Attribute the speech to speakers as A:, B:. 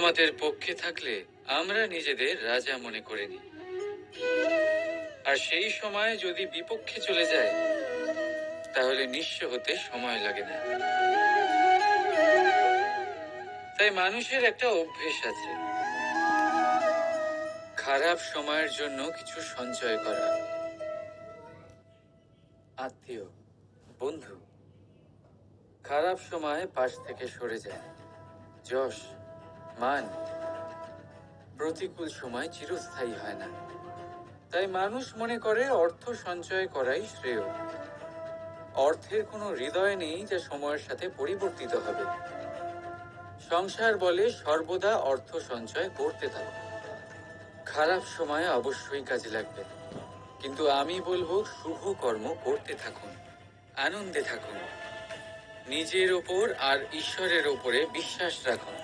A: আমাদের পক্ষে থাকলে আমরা নিজেদের রাজা মনে করে নিই, আর সেই সময় যদি বিপক্ষে চলে যায় তাহলে নিঃস্ব হতে সময় লাগে না। তাই মানুষের একটা অভ্যেস আছে, খারাপ সময়ের জন্য কিছু সঞ্চয় করা। আত্মীয়, বন্ধু খারাপ সময় পাশ থেকে সরে যায়। যশ, মান প্রতিকূল সময় চিরস্থায়ী হয় না। তাই মানুষ মনে করে অর্থ সঞ্চয় করাই শ্রেয়। অর্থের কোনো হৃদয় নেই যা সময়ের সাথে পরিবর্তিত হবে। সংসার বলে সর্বদা অর্থ সঞ্চয় করতে থাকো, খারাপ সময় অবশ্যই কাজে লাগবে, কিন্তু আমি বলবো শুভ কর্ম করতে থাকুন, আনন্দে থাকুন, নিজের ওপর আর ঈশ্বরের ওপরে বিশ্বাস রাখুন।